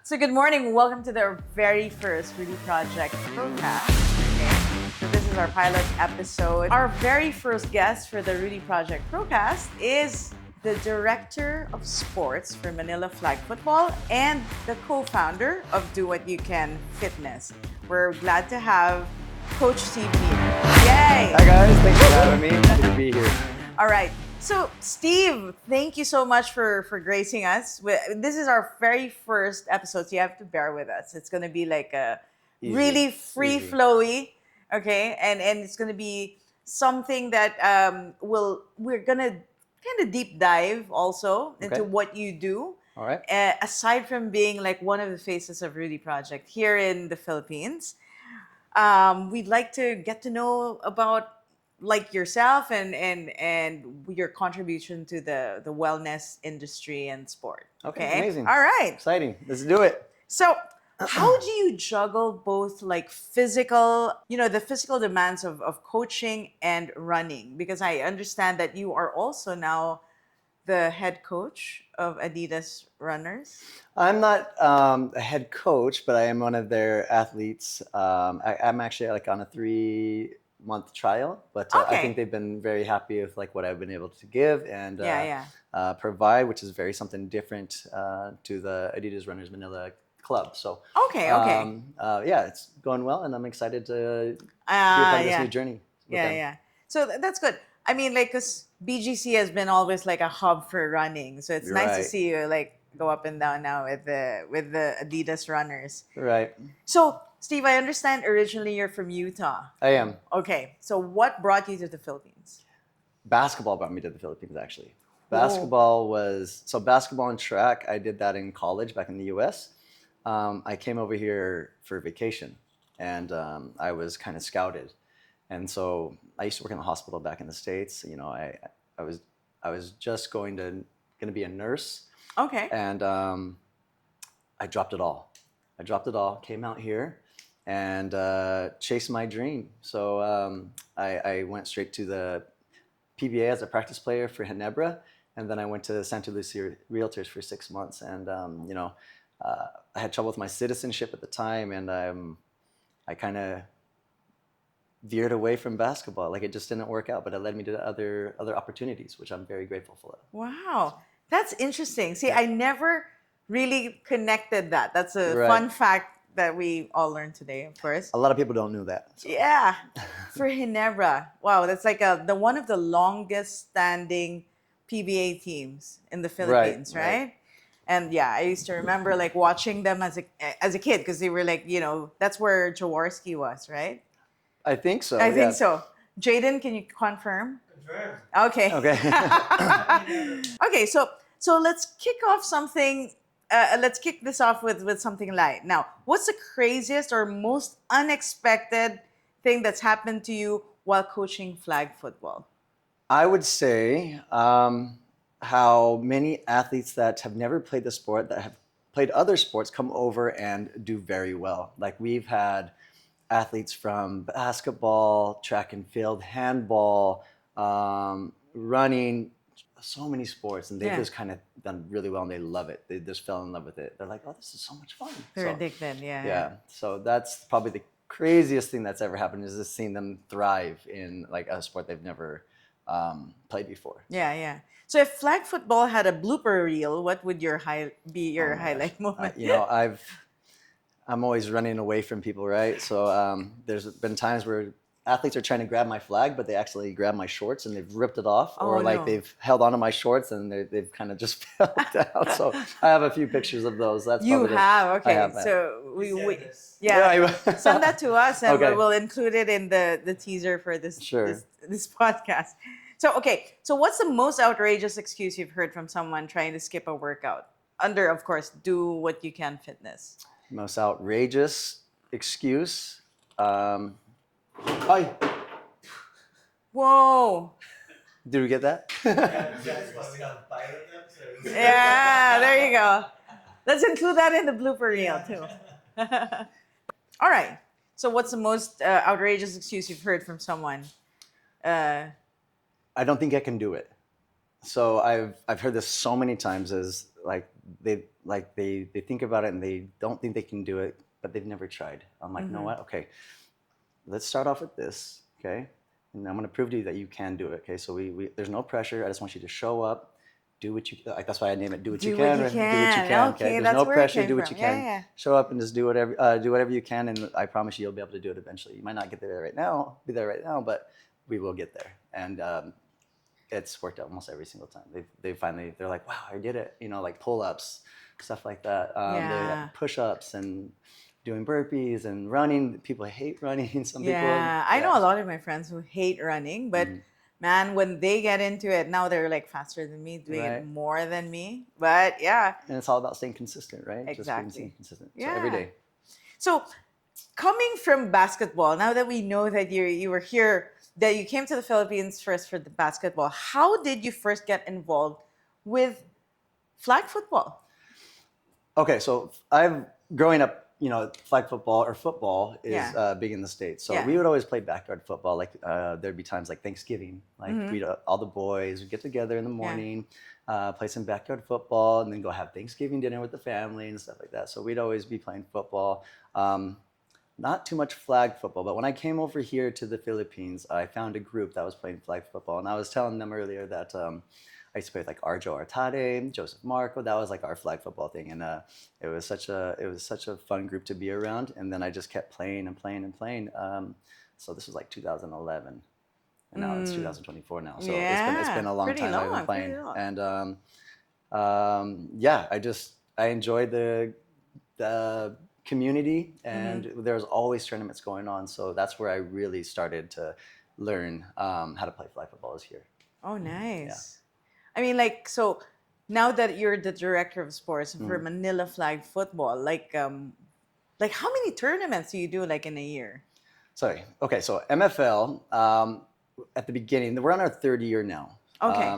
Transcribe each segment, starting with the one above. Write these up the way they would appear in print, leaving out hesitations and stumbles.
So good morning. Welcome to the very first Rudy Project ProCast. Okay. So this is our pilot episode. Our very first guest for the Rudy Project ProCast is the Director of Sports for Manila Flag Football and the co-founder of Do What You Can Fitness. We're glad to have Coach Steve here. Yay! Hi guys, thanks for having me. Happy to be here. All right. So, Steve, thank you so much for gracing us. This is our very first episode, so you have to bear with us. It's going to be like a really free-flowy, okay? And it's going to be something that we're going to kind of deep dive also into what you do. All right. Aside from being like one of the faces of Rudy Project here in the Philippines, we'd like to get to know about like yourself and your contribution to the wellness industry and sport. Okay? Amazing. All right. Exciting. Let's do it. So how do you juggle both like physical, the physical demands of coaching and running? Because I understand that you are also now the head coach of Adidas runners. I'm not a head coach, but I am one of their athletes. I'm actually like on a 3-month trial, but I think they've been very happy with like what I've been able to give and provide, which is very something different to the Adidas Runners Manila Club. So it's going well, and I'm excited to be a part of this new journey. So that's good. I mean, like, because BGC has been always like a hub for running, so it's nice to see you like go up and down now with the Adidas runners. Right. So, Steve, I understand originally you're from Utah. I am. Okay. So what brought you to the Philippines? Basketball brought me to the Philippines, actually. Basketball and track, I did that in college back in the US. I came over here for vacation, and I was kind of scouted. And so I used to work in the hospital back in the States. You know, I was just going to be a nurse. Okay. And I dropped it all. Came out here and chased my dream. So I went straight to the PBA as a practice player for Ginebra, and then I went to Santa Lucia Realtors for 6 months. And I had trouble with my citizenship at the time, and I kind of veered away from basketball. Like, it just didn't work out, but it led me to other opportunities, which I'm very grateful for. Wow, that's interesting. See, I never really connected that. That's a fun fact that we all learned today, of course. A lot of people don't know that. So. Yeah, for Ginebra. Wow, that's like the one of the longest standing PBA teams in the Philippines, right? And yeah, I used to remember like watching them as a kid, because they were like, that's where Jaworski was, right? I think so. I think so. Jaden, can you confirm? Confirm. Okay. Okay, so let's kick off something. Let's kick this off with something light. Now, what's the craziest or most unexpected thing that's happened to you while coaching flag football? I would say how many athletes that have never played the sport, that have played other sports, come over and do very well. Like, we've had athletes from basketball, track and field, handball, running, so many sports, and they've just kind of done really well, and they love it. They just fell in love with it. They're like, oh, this is so much fun. They're addicted, Yeah. So that's probably the craziest thing that's ever happened, is just seeing them thrive in like a sport they've never played before. Yeah. So if flag football had a blooper reel, what would your highlight moment? I'm always running away from people, right? So there's been times where athletes are trying to grab my flag, but they actually grab my shorts and they've ripped it off, they've held onto my shorts and they've kind of just fell down. So I have a few pictures of those. That's you have okay. I have that. So we send that to us, and we'll include it in the teaser for this podcast. So what's the most outrageous excuse you've heard from someone trying to skip a workout under, of course, Do What You Can Fitness? Most outrageous excuse. Hi. Whoa. Did we get that? Yeah, there you go. Let's include that in the blooper reel too. All right. So what's the most outrageous excuse you've heard from someone? I don't think I can do it. So I've heard this so many times, as like they think about it and they don't think they can do it, but they've never tried. I'm like, you know what? Okay, let's start off with this, okay? And I'm going to prove to you that you can do it, okay? So there's no pressure. I just want you to show up, do what you like. That's why I name it. Do what you can. Do what you can. Okay. There's no pressure. Do what you can. Yeah. Show up and just do whatever you can, and I promise you, you'll be able to do it eventually. You might not get there right now, but we will get there. And it's worked out almost every single time. They're like, wow, I did it. Like pull-ups, stuff like that. Push-ups and doing burpees and running. People hate running. Some people. Yeah, I know a lot of my friends who hate running, but man, when they get into it, now they're like faster than me, doing it more than me. But yeah. And it's all about staying consistent, right? Exactly. Just being consistent. So every day. So coming from basketball, now that we know that you were here, that you came to the Philippines first for the basketball, how did you first get involved with flag football? Okay, so growing up, flag football or football is big in the States. So we would always play backyard football. Like there'd be times like Thanksgiving, like all the boys would get together in the morning, play some backyard football, and then go have Thanksgiving dinner with the family and stuff like that. So we'd always be playing football. Not too much flag football, but when I came over here to the Philippines, I found a group that was playing flag football, and I was telling them earlier that I used to play with like Arjo Artade, Joseph Marco. That was like our flag football thing, and it was such a fun group to be around. And then I just kept playing and playing and playing. So this was like 2011, and now it's 2024 now. So it's been a long time I've been playing, and I enjoyed the community, and there's always tournaments going on. So that's where I really started to learn how to play flag football is here. Oh, nice. Yeah. I mean, like, so now that you're the director of sports for Manila Flag Football, like how many tournaments do you do like in a year? Sorry. Okay, so MFL, at the beginning, we're on our third year now. Okay.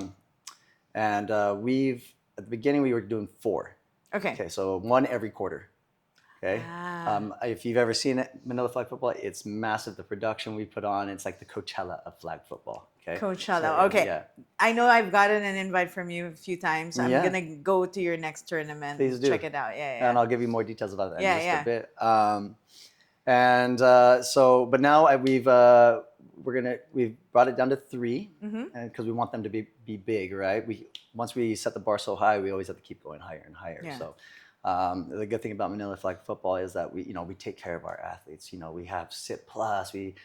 And at the beginning, we were doing 4. Okay, so 1 every quarter. Okay. If you've ever seen it, Manila Flag Football, it's massive. The production we put on, it's like the Coachella of flag football. Okay. Coachella. So, okay. Yeah. I know I've gotten an invite from you a few times. I'm gonna go to your next tournament. Please do. Check it out. Yeah. And I'll give you more details about that in just a bit. But now we've brought it down to 3, because we want them to be big, right? Once we set the bar so high, we always have to keep going higher and higher. Yeah. So. The good thing about Manila Flag Football is that we take care of our athletes. We have Sit Plus, we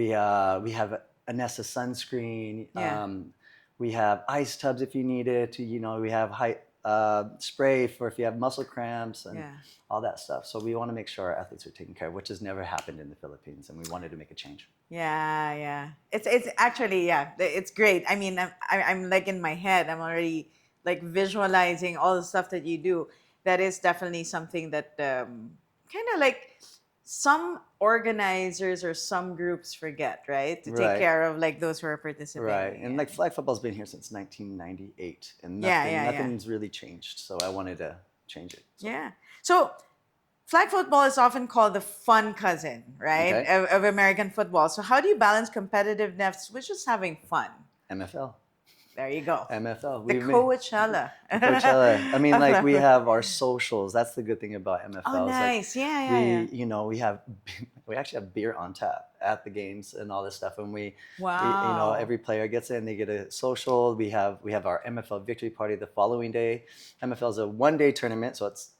have Anessa sunscreen, we have ice tubs if you need it. We have spray for if you have muscle cramps and all that stuff. So we want to make sure our athletes are taken care of, which has never happened in the Philippines, and we wanted to make a change. Yeah. It's actually it's great. I mean, I'm like in my head, I'm already like visualizing all the stuff that you do. That is definitely something that kind of like some organizers or some groups forget, right? To take care of like those who are participating. Right, and like flag football's been here since 1998, and nothing's really changed. So I wanted to change it. So. Yeah. So flag football is often called the fun cousin, right, of American football. So how do you balance competitiveness with just having fun? MFL. There you go. MFL. Coachella. I mean, like we have our socials. That's the good thing about MFL. Oh, nice. Like we actually have beer on tap at the games and all this stuff. And wow. Every player gets in, they get a social. We have our MFL victory party the following day. MFL is a 1-day tournament, so it's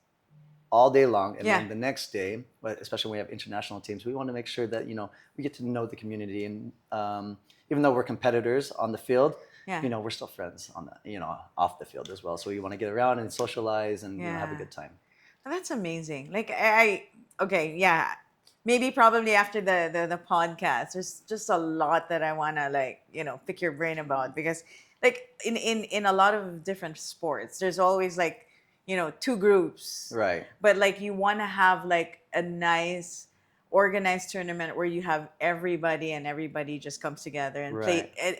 all day long. And then the next day, but especially when we have international teams, we want to make sure that, we get to know the community. And even though we're competitors on the field, we're still friends on the, off the field as well. So we want to get around and socialize and have a good time. That's amazing. Like maybe probably after the podcast, there's just a lot that I want to pick your brain about, because like in a lot of different sports, there's always like, 2 groups. Right. But like you want to have like a nice organized tournament where you have everybody just comes together and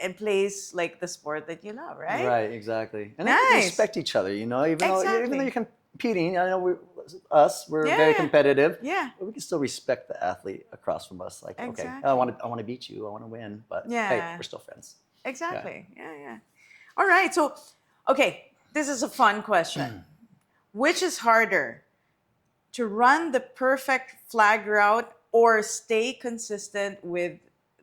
and plays like the sport that you love, right? Right, exactly. And nice. Respect each other, even though you're competing. I know we're very competitive. Yeah. But we can still respect the athlete across from us. Like, okay, I want to beat you, I want to win, but hey, we're still friends. Exactly. Yeah. All right. So, okay, this is a fun question. which is harder, to run the perfect flag route or stay consistent with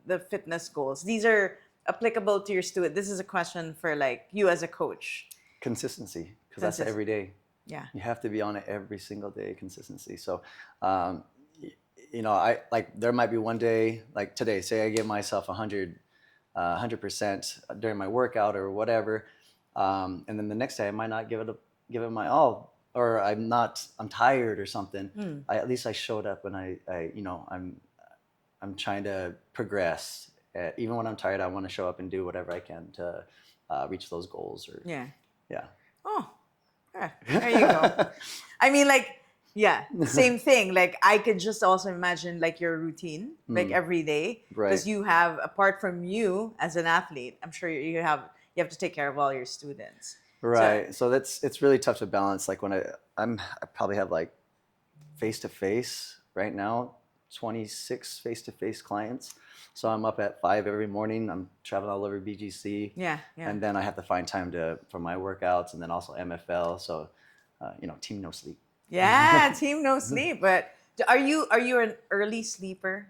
the fitness goals? These are applicable to your student. This is a question for like you as a coach. Consistency, because that's every day. Yeah. You have to be on it every single day, consistency. So, I like there might be one day like today, say I give myself 100% during my workout or whatever, and then the next day I might not give it my all, or I'm tired or something. At least I showed up, and I'm trying to progress. Even when I'm tired, I want to show up and do whatever I can to reach those goals. Yeah. Oh, yeah, there you go. I mean, like, yeah, same thing. Like, I could just also imagine like your routine, like every day, because you have, apart from you as an athlete, I'm sure you have to take care of all your students. Right. So it's really tough to balance. Like when I probably have like face-to-face right now, 26 face-to-face clients. So I'm up at 5 every morning. I'm traveling all over BGC. Yeah. And then I have to find time for my workouts, and then also MFL. So, team no sleep. Yeah, team no sleep. But are you an early sleeper?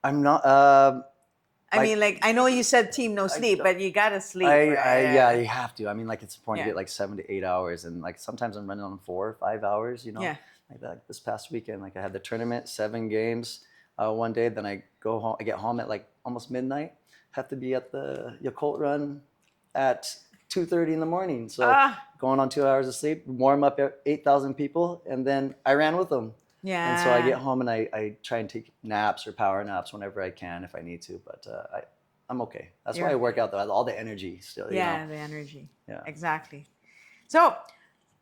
I'm not. I mean, like, I know you said team no sleep, but you gotta sleep. Right? Yeah, you have to. I mean, like, it's important to get like 7 to 8 hours, and like sometimes I'm running on 4 or 5 hours. Yeah. Like this past weekend, like I had the tournament, 7 games one day. Then I go home. I get home at like almost midnight. Have to be at the Yakult run at 2:30 in the morning. So going on 2 hours of sleep, warm up 8,000 people, and then I ran with them. Yeah. And so I get home and I try and take naps or power naps whenever I can if I need to. But I'm okay. That's why I work out, though. I have all the energy still. The energy. Yeah. Exactly. So,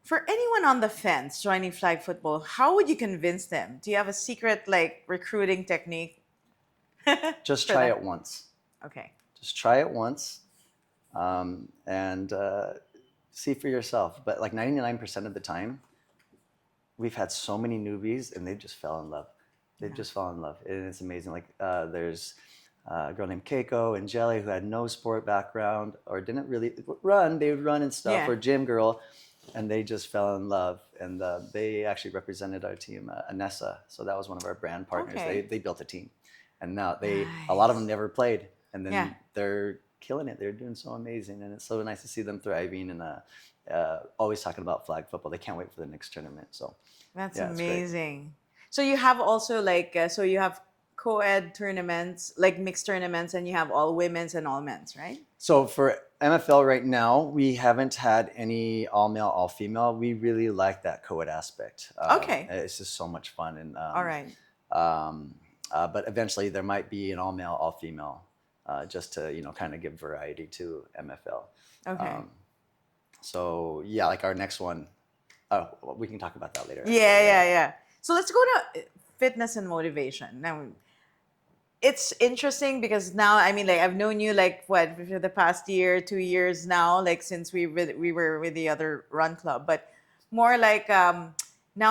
for anyone on the fence joining flag football, how would you convince them? Do you have a secret like recruiting technique? Just try it once. Okay. Just try it once, and see for yourself. But like 99% of the time, we've had so many newbies, and they just fell in love. Just fell in love, and it's amazing. Like there's a girl named Keiko and Jelly who had no sport background or didn't really run. They would run and stuff, or gym girl. And they just fell in love, and they actually represented our team, EDSA. So that was one of our brand partners. Okay. They built a team, and now a lot of them never played, and then they're killing it. They're doing so amazing, and it's so nice to see them thriving and always talking about flag football. They can't wait for the next tournament. So that's amazing. So you have also like you have co-ed tournaments, like mixed tournaments, and you have all women's and all men's, right? So for MFL right now, we haven't had any all male, all female. We really like that co-ed aspect. Okay. It's just so much fun. And all right. But eventually there might be an all male, all female, just to kind of give variety to MFL. Okay. So yeah, like our next one, we can talk about that later. Yeah. So let's go to fitness and motivation. Now, it's interesting because now, I mean, like I've known you like what for the past year, 2 years now, like since we were with the other run club, but more like now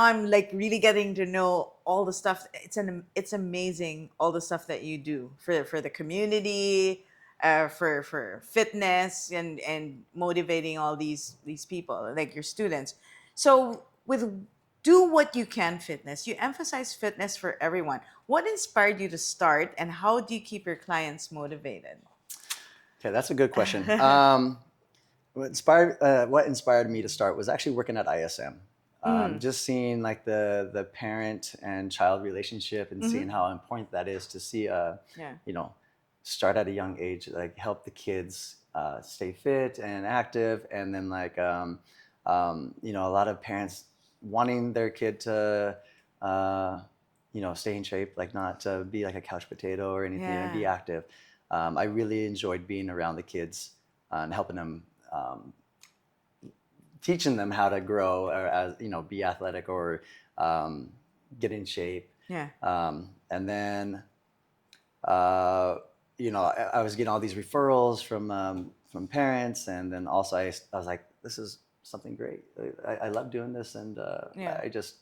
I'm like really getting to know all the stuff. It's amazing all the stuff that you do for the community, for fitness and motivating all these people like your students. So with Do What You Can Fitness, you emphasize fitness for everyone. What inspired you to start, and how do you keep your clients motivated? Okay, that's a good question. What inspired me to start was actually working at ISM. Just seeing like the parent and child relationship, and seeing how important that is to see start at a young age, like help the kids stay fit and active, and then like a lot of parents wanting their kid to stay in shape, like not to be like a couch potato or anything, and be active. I really enjoyed being around the kids and helping them, teaching them how to grow, or be athletic or get in shape. And then I was getting all these referrals from parents, and then also I was like, this is something great. I love doing this, and I just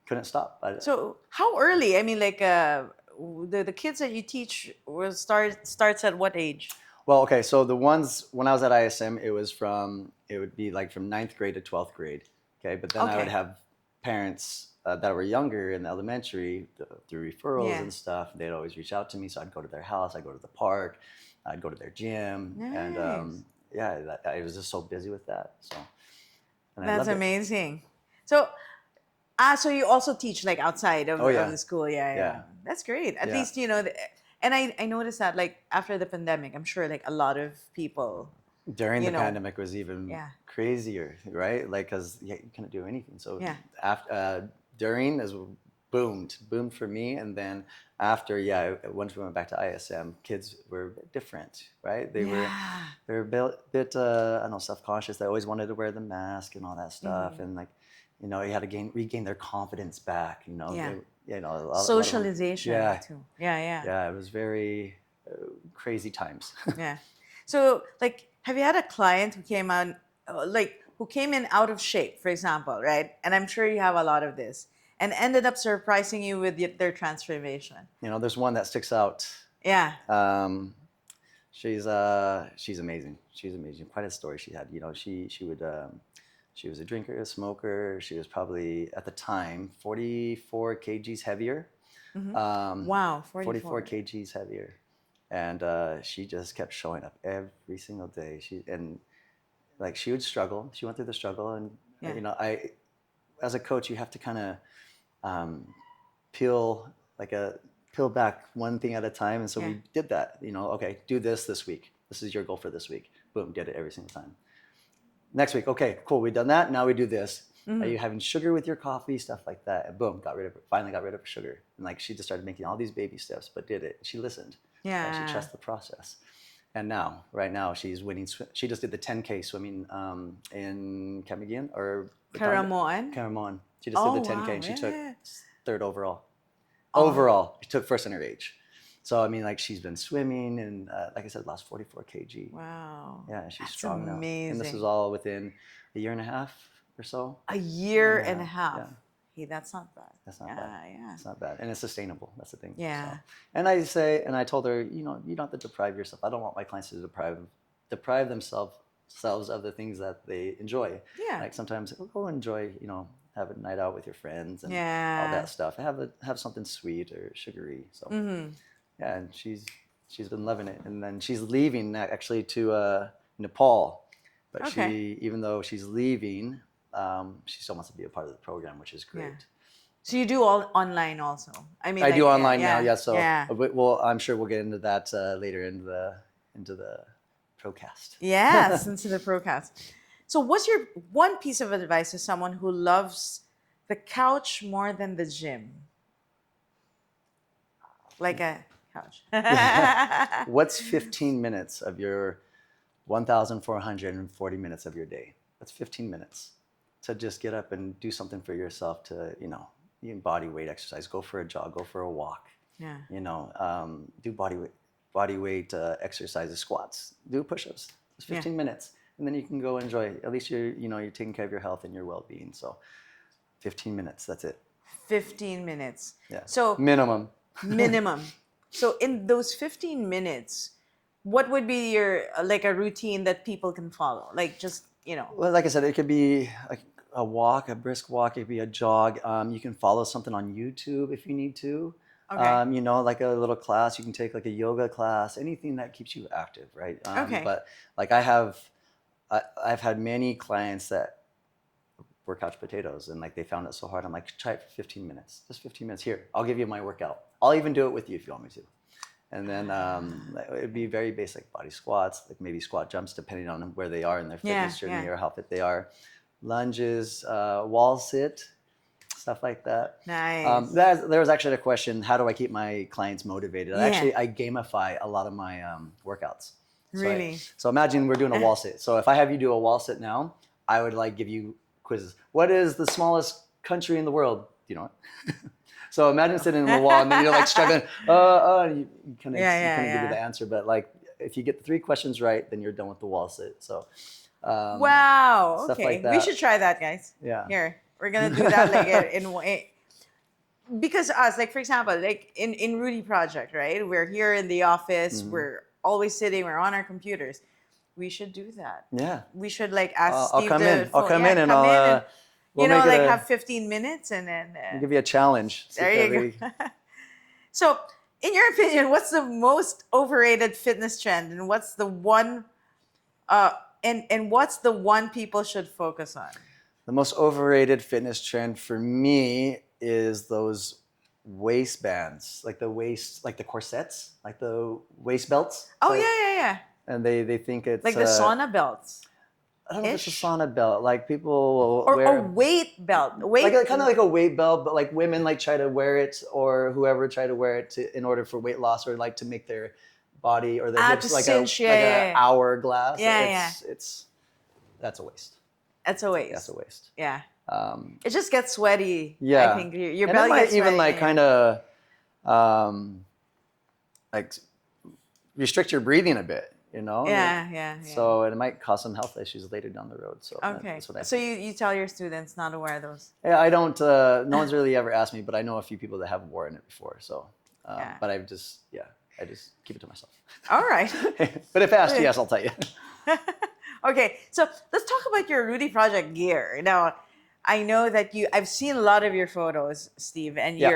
couldn't stop. So how early? I mean, like the kids that you teach starts at what age? Well, okay, so the ones when I was at ISM, it would be like from 9th grade to 12th grade Okay, but then I would have parents that were younger in the elementary through referrals and stuff. They'd always reach out to me, so I'd go to their house, I'd go to the park, I'd go to their gym, and I was just so busy with that. So and that's amazing. So, so you also teach like outside of the school, yeah. That's great. At least and I noticed that like after the pandemic, I'm sure like a lot of people. During the pandemic was even crazier, right? Like, cause you couldn't do anything. So after during is boomed for me, and then after, once we went back to ISM, kids were a bit different, right? They were a bit I don't know, self-conscious. They always wanted to wear the mask and all that stuff, and like, you had to regain their confidence back. Socialization too. Yeah, it was very crazy times. Yeah. So like, have you had a client who came out, who came in out of shape, for example, right? And I'm sure you have a lot of this, and ended up surprising you with their transformation. There's one that sticks out. Yeah. She's amazing. She's amazing. Quite a story she had. She was a drinker, a smoker. She was probably at the time 44 kgs heavier. Mm-hmm. Wow, 44 kgs heavier. And she just kept showing up every single day. She would struggle. She went through the struggle, and as a coach, you have to kind of peel back one thing at a time. And so we did that. Okay, do this week. This is your goal for this week. Boom, did it every single time. Next week, okay, cool, we've done that. Now we do this. Are you having sugar with your coffee? Stuff like that. And boom, finally got rid of sugar. And like she just started making all these baby steps, but did it. She listened. Yeah. She trusted the process. And right now, she's winning. She just did the 10K swimming in Camaguan or Caramoan. She just did the 10K and she took third overall. Overall, she took first in her age. So I mean, like she's been swimming and like I said, lost 44 kg. Wow. Yeah, she's strong now. Amazing. And this is all within a year and a half or so. A year and a half. Yeah. Hey, that's not bad. That's not bad. Yeah. It's not bad. And it's sustainable. That's the thing. Yeah. So, and I told her, you don't have to deprive yourself. I don't want my clients to deprive themselves of the things that they enjoy. Yeah. Like sometimes go enjoy, have a night out with your friends and all that stuff. Have something sweet or sugary. So yeah, and she's been loving it. And then she's leaving actually to Nepal. But even though she's leaving, she still wants to be a part of the program, which is great. Yeah. So you do all online also? I mean, I do online now. Yeah. So well, I'm sure we'll get into that later into the ProCast. Yes, into the ProCast. So what's your one piece of advice to someone who loves the couch more than the gym? Like a couch. What's 15 minutes of your 1,440 minutes of your day? That's 15 minutes to just get up and do something for yourself to, even body weight exercise. Go for a jog, go for a walk. Yeah. Do body weight exercises, squats, do push-ups. It's 15 minutes. And then you can go enjoy. At least you're taking care of your health and your well-being. So 15 minutes, that's it. 15 minutes. Yeah. So minimum. So in those 15 minutes, what would be your a routine that people can follow? Like just, Well, like I said, it could be a walk, a brisk walk. It could be a jog. You can follow something on YouTube if you need to. Okay. Like a little class. You can take like a yoga class, anything that keeps you active, right? Okay. But like I've had many clients that were couch potatoes and like they found it so hard. I'm like, try it for 15 minutes. Just 15 minutes. Here, I'll give you my workout. I'll even do it with you if you want me to. And then it'd be very basic body squats, like maybe squat jumps, depending on where they are in their fitness journey or how fit they are. Lunges, wall sit, stuff like that. Nice. There was actually a question, how do I keep my clients motivated? I gamify a lot of my workouts. Really? So imagine we're doing a wall sit. So if I have you do a wall sit now, I would give you quizzes. What is the smallest country in the world? Do you know it? So imagine sitting in the wall and then you're struggling. You couldn't give you the answer. But if you get the 3 questions right, then you're done with the wall sit. So wow. Stuff Okay. like that. We should try that, guys. Yeah. Here, we're gonna do that because us, for example, in Rudy Project, right? We're here in the office. We're always sitting. We're on our computers. We should do that. Yeah. We should ask I'll Steve come in. I'll come in and I'll We'll you know, make it like a- have 15 minutes and then. We'll give you a challenge. See There if you every- go. So, in your opinion, what's the most overrated fitness trend, and what's the one, and what's the one people should focus on? The most overrated fitness trend for me is those waistbands, like the corsets, like the waist belts. Oh So- yeah. And they think it's Like the sauna belts. I don't know if it's a ish. sauna belt. Like people Or wear a weight belt. like kind of like a weight belt, but like women like try to wear it, or whoever try to wear it in order for weight loss, or like to make their body or their hips to like cinch, an hourglass. Yeah, It's that's a waste. That's a waste. That's a waste. Yeah. Um, It just gets sweaty. Yeah. I think your and belly it might gets even sweaty. like kind of like restrict your breathing a bit, you know? Yeah. So it might cause some health issues later down the road. So Okay. that's what I So you tell your students not to wear those. Yeah, I don't. No one's really ever asked me, but I know a few people that have worn it before. So, Yeah. but I just keep it to myself. All right. But if asked, yes, I'll tell you. Okay, so let's talk about your Rudy Project gear. Now, I know that I've seen a lot of your photos, Steve, and Yeah.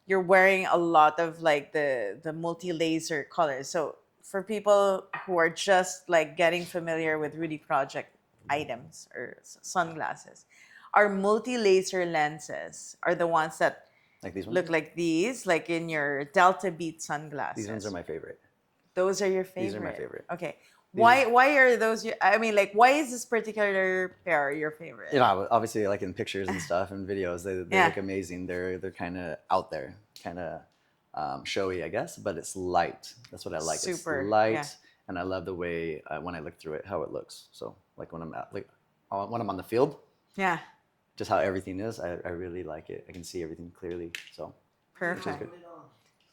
you're wearing a lot of like the multi-laser colors. So for people who are just like getting familiar with Rudy Project items or sunglasses, our multi-laser lenses are the ones that Like these ones. look like these, like in your Delta Beat sunglasses. These ones are my favorite. Those are your favorite. These are my favorite. Okay. These Why are those I mean, like, why is this particular pair your favorite? You know, obviously, like in pictures and stuff and videos, they Yeah. look amazing. They're kind of out there, kind of showy, I guess. But it's light. That's what I like. Super, It's light, yeah. and I love the way when I look through it, how it looks. So, like when I'm when I'm on the field, Yeah. just how everything is, I really like it. I can see everything clearly. So, Perfect. good.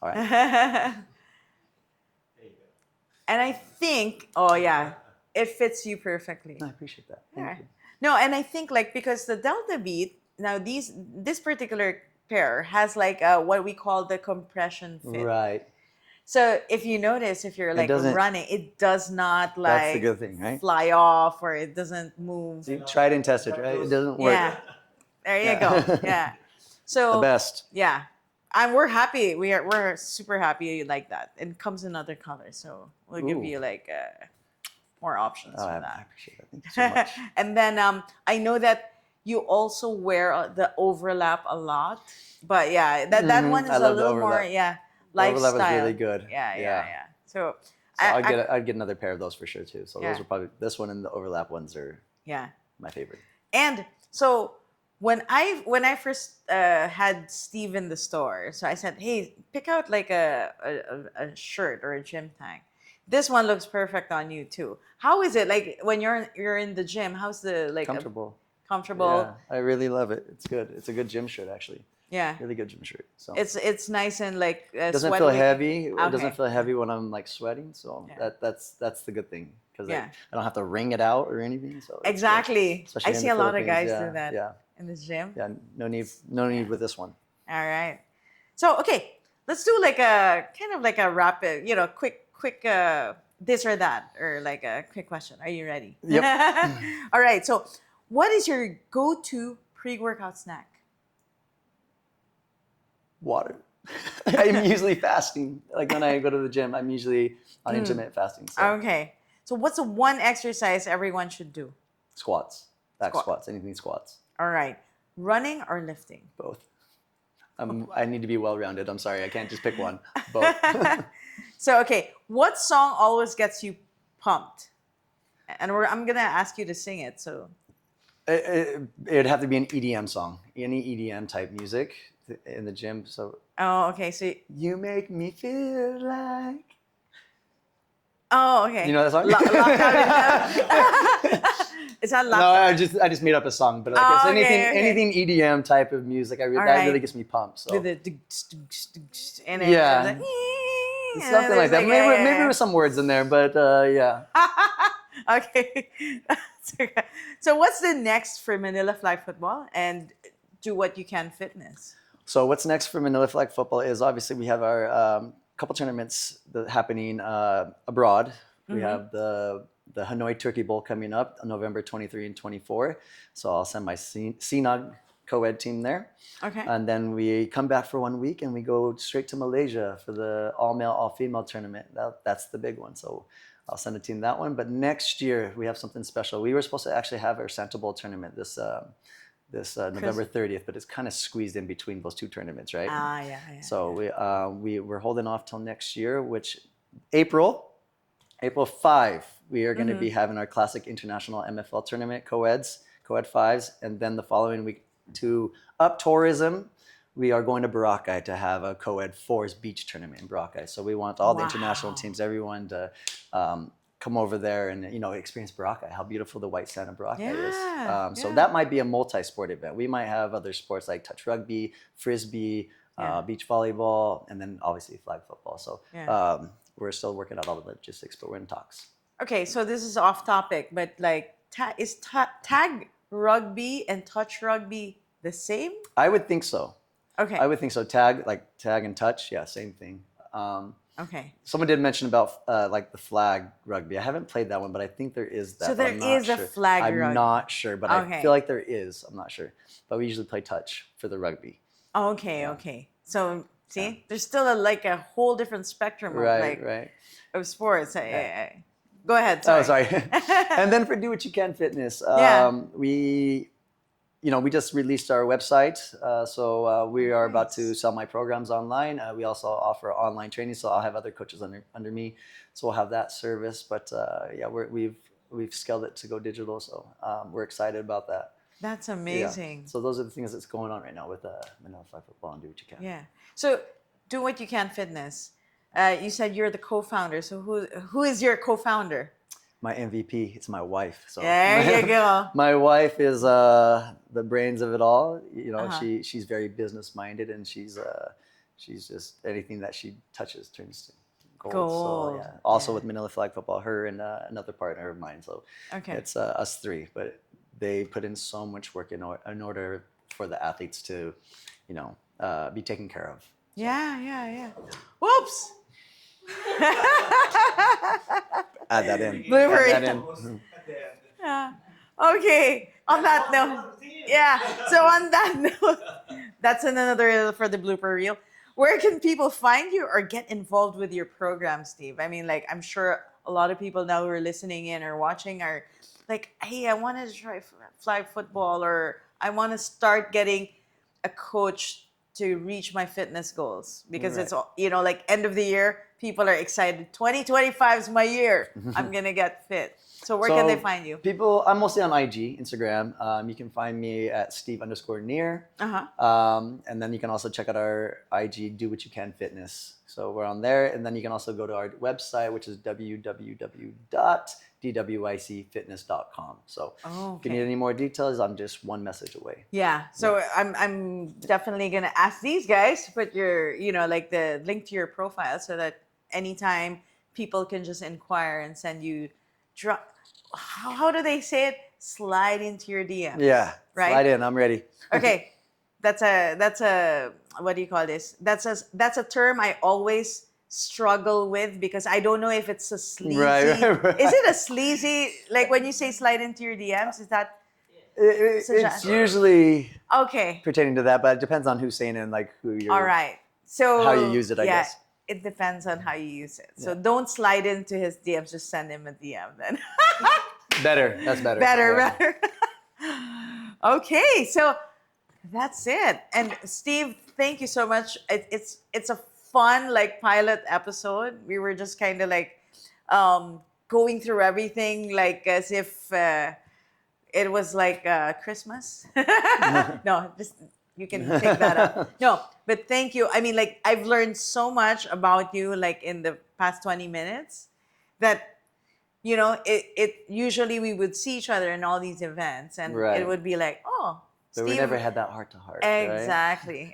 All right. And I think, oh yeah, it fits you perfectly. I appreciate that. Thank Yeah. you. No, and I think like because the Delta Beat, now this particular pair has like what we call the compression fit. Right. So if you notice, if you're like doesn't- running, it does not like That's the good thing, right? fly off, or it doesn't move. You tried and tested, right? It doesn't work. Yeah. There you Yeah. go. Yeah. So The best. yeah. And we're happy. We're super happy you like that. It comes in other colors, so we'll give Ooh. you like more options Oh, for I that. appreciate that. Thank you so much. And then I know that you also wear the overlap a lot, but yeah, that Mhm. one is I a love the little more overlap. The lifestyle. overlap is really good. Yeah. So, So I'd get another pair of those for sure too. So Yeah. those are probably this one and the overlap ones are yeah. my favorite. And so when I first had Steve in the store, so I said, "Hey, pick out like a shirt or a gym tank. This one looks perfect on you too. How is it like when you're in the gym? How's the like Comfortable. comfortable? Yeah, I really love it. It's good. It's a good gym shirt actually. Yeah. Really good gym shirt. So It's nice and like it doesn't sweat feel wi- heavy. It Okay. doesn't feel heavy when I'm like sweating. So Yeah. that's the good thing because Yeah. I don't have to wring it out or anything. So it's good. Exactly. Especially I in see the a lot of Philippines. guys Yeah, do that Yeah, in the gym. yeah. No need with this one. All right. So okay, let's do like a kind of like a rapid, quick this or that, or like a quick question. Are you ready? Yep. All right. So, what is your go-to pre-workout snack? Water. I'm usually fasting. Like when I go to the gym, I'm usually on intermittent fasting. So Okay. So, what's the one exercise everyone should do? squats, back Squat. squats, anything squats, All right. Running or lifting? both. I need to be well-rounded. I'm sorry, I can't just pick one. Both. So, okay, what song always gets you pumped? And I'm gonna ask you to sing it. So, It'd have to be an EDM song, any EDM type music in the gym. So oh, okay. So, you make me feel like. oh, okay. You know that song? Is that No, lockdown? I just made up a song, but like Oh, it's okay, anything EDM type of music. All That right. really gets me pumped. So With the and then Yeah. like, something like that. Maybe with some words in there, but yeah. Okay. So what's the next for Manila Flag Football and Do What You Can Fitness? So what's next for Manila Flag Football is obviously we have our couple tournaments happening abroad. We have the the Hanoi Turkey Bowl coming up on November 23 and 24. So I'll send my CNOG co-ed team there. Okay. And then we come back for 1 week and we go straight to Malaysia for the all-male, all-female tournament. That's the big one. So I'll send a team that one. But next year we have something special. We were supposed to actually have our Santa Bowl tournament this November 30th, but it's kind of squeezed in between those two tournaments, right? Yeah. So we're holding off till next year, which April 5, we are going to be having our classic international MFL tournament, co-ed 5s, and then the following week to Up Tourism, we are going to Boracay to have a co-ed 4s beach tournament in Boracay. So we want all the international teams, everyone to come over there and experience Boracay, how beautiful the white sand of Boracay is. So that might be a multi-sport event. We might have other sports like touch rugby, frisbee, beach volleyball, and then obviously flag football. So we're still working out all the logistics, but we're in talks. Okay, so this is off topic, but like, is tag rugby and touch rugby the same? I would think so. Okay. I would think so. Tag and touch, same thing. Okay. Someone did mention about like the flag rugby. I haven't played that one, but I think there is that. So there is a flag rugby. I'm not sure, but I feel like there is. I'm not sure. But we usually play touch for the rugby. Okay. So see, there's still a whole different spectrum of sports. Go ahead. Sorry. Oh, sorry. And then for Do What You Can Fitness, we just released our website. So we are about to sell my programs online. We also offer online training, so I'll have other coaches under me. So we'll have that service. But we've scaled it to go digital, so we're excited about that. That's amazing. Yeah. So those are the things that's going on right now with Manila Flag Football and Do What You Can. Yeah. So Do What You Can Fitness. You said you're the co-founder. So who is your co-founder? My MVP. It's my wife. So there you go. My wife is the brains of it all. She's very business minded, and she's just anything that she touches turns to gold. So also with Manila Flag Football, her and another partner of mine. So it's us three, but they put in so much work in order for the athletes to, be taken care of. So. Yeah. Whoops. Add that in. Yeah. Okay. On that note, So on that note, that's another for the blooper reel. Where can people find you or get involved with your program, Steve? I mean, I'm sure a lot of people now who are listening in or watching are like, hey, I wanted to try flag football, or I want to start getting a coach to reach my fitness goals, because it's end of the year, people are excited. 2025 is my year. I'm gonna get fit. So where can they find you? I'm mostly on IG, Instagram. You can find me at Steve_Neer. And then you can also check out our IG, Do What You Can Fitness. So we're on there, and then you can also go to our website, which is www.dwicfitness.com. So if you need any more details, I'm just one message away. Yeah. So I'm definitely gonna ask these guys to put your, the link to your profile, so that anytime people can just inquire and send you how do they say it? Slide into your DM. Yeah. Right? Slide in. I'm ready. Okay. That's a what do you call this? That's a term I always struggle with, because I don't know if it's a sleazy. Right. Is it a sleazy, like when you say slide into your DMs, is that it's usually okay pertaining to that, but it depends on who's saying it and who you're all right. So how you use it, I guess. It depends on how you use it. So don't slide into his DMs, just send him a DM then. Better. That's better. Better. Okay, so that's it. And Steve, thank you so much. It's a fun pilot episode. We were just kind of going through everything as if it was Christmas. No, just you can take that up. No, but thank you. I mean, I've learned so much about you in the past 20 minutes that it usually we would see each other in all these events, and it would be oh. But we never had that heart to heart. Exactly.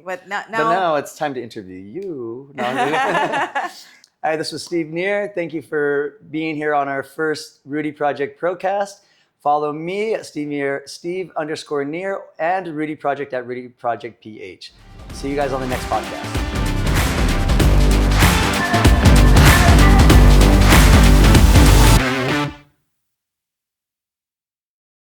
But now it's time to interview you. No, Hi, this was Steve Neer. Thank you for being here on our first Rudy Project ProCast. Follow me at Steve_Neer, and Rudy Project at Rudy Project PH. See you guys on the next podcast.